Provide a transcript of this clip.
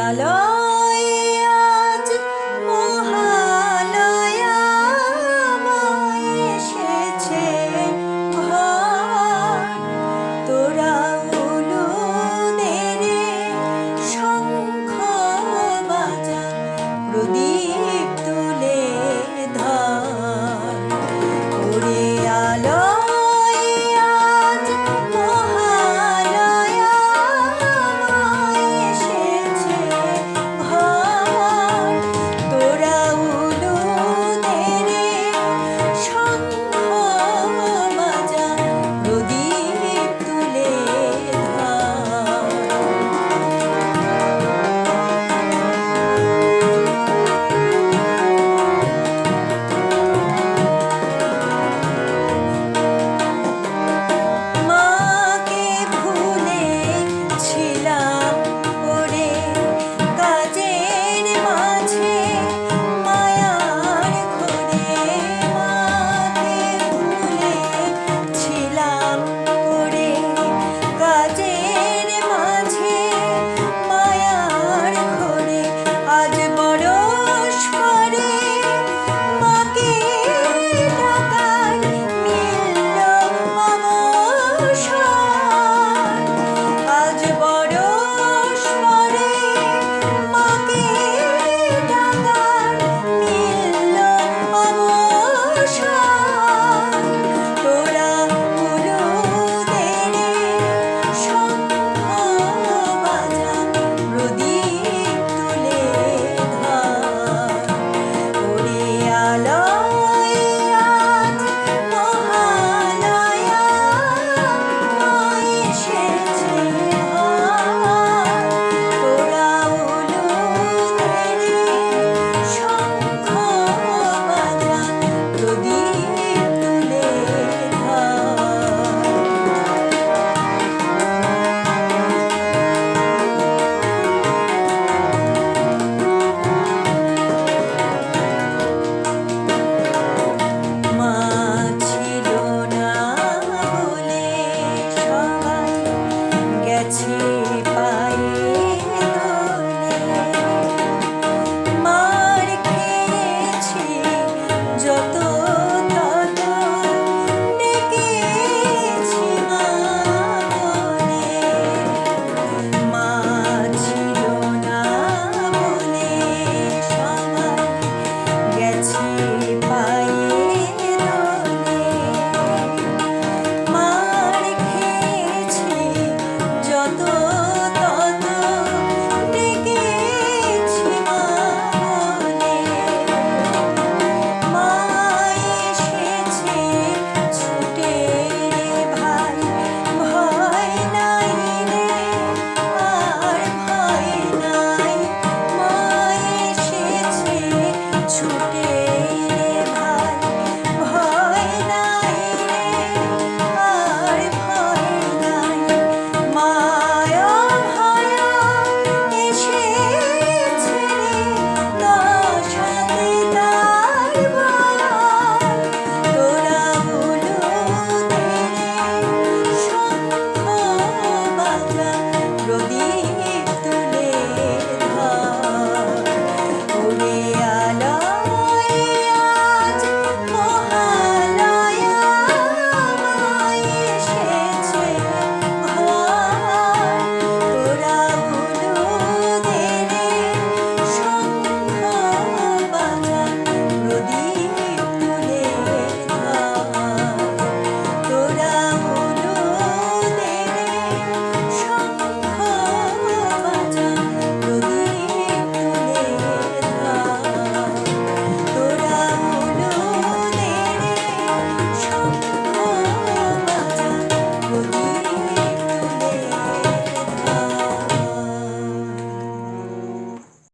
আলোয় আজ মহালয়া এসেছে ঘর, তোরা উলুদের শঙ্খ বাজা, প্রদীপ তুলে ধর। ওরে আলোয় আজ মহালয়া এসেছে ঘর, তোরা উলুদের শঙ্খ বাজা, প্রদীপ তুলে ধর। মাকে ভুলেছিলাম ওরে কাজের মাঝে, মায়ার ঘরে। মাকে ভুলেছিলাম ওরে কাজের মাঝে, মায়ার ঘরে। আজ বরষ পরে মাকে ডাকার মিলল অবসর। আজ বরষ পরে মাকে ডাকার মিলল অবসর। তোরা উলুদের শঙ্খ বাজা, প্রদীপ তুলে ধর। ওরে আলোয় আজ মহালয়া এসেছে ঘর, তোরা উলুদের শঙ্খ বাজা, প্রদীপ তুলে ধর। মা ছিল না বলে সবাই গেছে